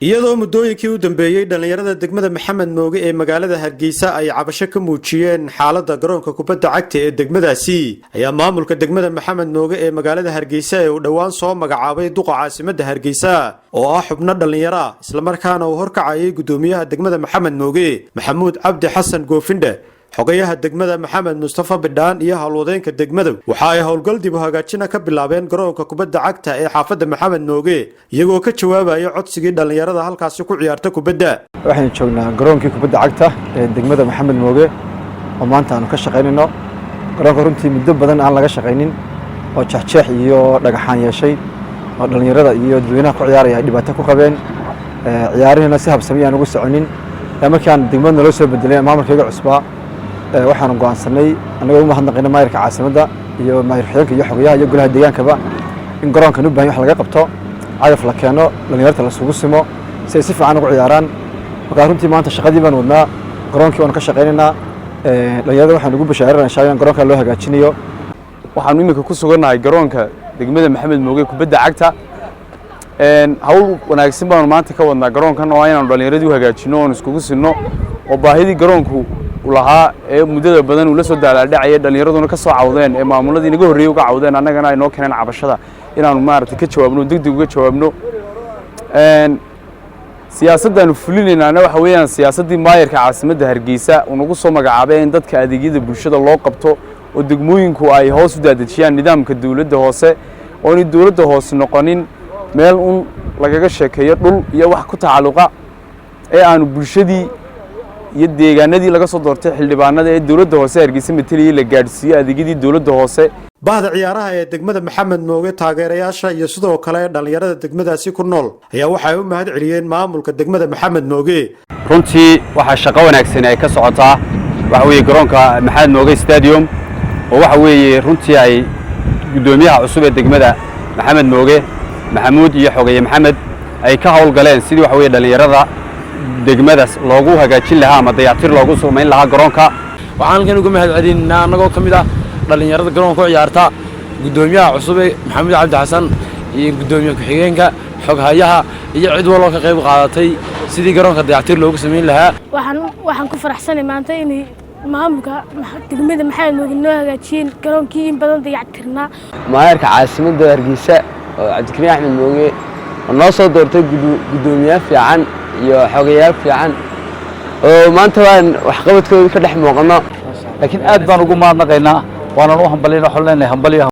iyadoo muddooyinkii u dambeeyay dhalinyarada degmada Maxamed Mooge ee magaalada Hargeysa ay cabasho ka muujiyeen xaaladda garoonka kubadda cagta ee degmadaasi ayaa maamulka degmada Maxamed Mooge ee magaalada Hargeysa ee uu dhawaan soo magacaabay duqa caasimadda Hargeysa oo ah xubno dhalinyaro isla markaana uu horkacayay gudoomiyaha degmada Maxamed Mooge Maxamuud Cabdi Xasan Goofinde xogayaha degmada Maxamed Mustafa Bidhaan iyo hawlwadeenka degmada waxa ay howlgal dib u hagaajin ka bilaabeen garoonka kubadda cagta ee xaafadda Maxamed Mooge iyagoo ka jawaabaya codsigii dhalinyarada halkaas ku ciyaarta kubadda. waxaan joognaa garoonkii kubadda cagta ee degmada Maxamed Mooge oo maanta aanu ka shaqeynayno. garoonka runtii muddo badan aan laga shaqeynin oo jeexjeex iyo dhagaxaan yeeshay oo dhalinyarada iyo dadweynaha ku ciyaaraya ay dhibaato ku qabeen ciyaarihina si habsami aan ugu soconin markaan degmada loo soo bedelay maamulkayga cusbaa waxaan go'aansanay anaga u mahadnaqayna maayirka caasimadda iyo maayir xigeenka iyo xogayaha iyo golaha deegaankaba in garoonkan u baahan wax laga qabto cagaf la keeno dhalinyarada la isugu simo si ay si fiican ugu ciyaaraan. markaa runtii maanta shaqadii baan wadnaa garoonkii waan ka shaqeynaynaa dhalinyarada waxaan ugu bashaarinaynaa insha Allah in garoonka loo hagaajinayo. waxaan imika ku sugannahay garoonka degmada Maxamed Mooge kubadda cagta hawl wanaagsan baan maanta ka wadnaa garoonkan oo inaan dhalinyaradu hagaajino oo iskugu sinno oo baahidii garoonku ulahaa ee muddada badan uu la soo daalaadhacay dhalinyaraduna ka soo cawdeen ee maamuladii inaga horreeyay uga cawdeen annagana ay noo keeneen cabashada inaanu maaragtay ka jawaabno degdeg uga jawaabno. siyaasaddaanu fulinaynaana waxa weeyaan siyaasaddii maayirka caasimadda Hargeysa uu nagu soo magacaabay in dadka adeegyada bulshada loo qabto oo degmooyinku ay hoos u daadejiyaan nidaamka dawladda hoose oo in dawladda hoose noqonin meel lagaga sheekeeyo dhul iyo wax ku tacalluqa ee aanu bulshadii iyo deegaanadii laga soo doortay xildhibaanada ee dawladda hoose Hargeysa meteliyay la gaadhsiiyay adeegyadii dawladda hoose. bahda ciyaaraha ee degmada Maxamed Mooge taageerayaasha iyo sidoo kale dhalinyarada degmadaasi ku nool ayaa waxay u mahad celiyeen maamulka degmada Maxamed Mooge. runtii waxa shaqo wanaagsan ay ka socotaa waxa weeye garoonka Maxamed Mooge Stadium oo waxa weeye runtii ay gudoomiyaha cusub ee degmada Maxamed Mooge Maxamuud iyo xogaye Maxamed ay ka howlgaleen sidii waxa weeye dhalinyarada degmadaas loogu hagaajin lahaa ama dayactir loogu sameyn lahaa garoonka. waxaan halkan uga mahad celinaynaa anagoo kamid ah dhalinyarada garoonka ku ciyaarta gudoomiyaha cusub ee Maxamuud Cabdi Xasan iyo gudoomiye ku-xigeenka xoghayaha iyo cid walba ka qayb qaadatay sidii garoonka dayactir loogu sameyn lahaa. waxaan ku faraxsanahay maanta in maamulka degmada Maxamed Mooge noo hagaajiyeen garoonkii in badan dayactirnaa. maayirka caasimadda Hargeysa oo Cabdikariim Axmed Mooge noo soo doortay gudoomiye fiican iyo xogayaal fiican oo maanta waan wax qabadkooda ka dhex muuqano laakiin aad baan ugu mahadnaqaynaa waana u hambalyeynaa xulnayna hambaliyo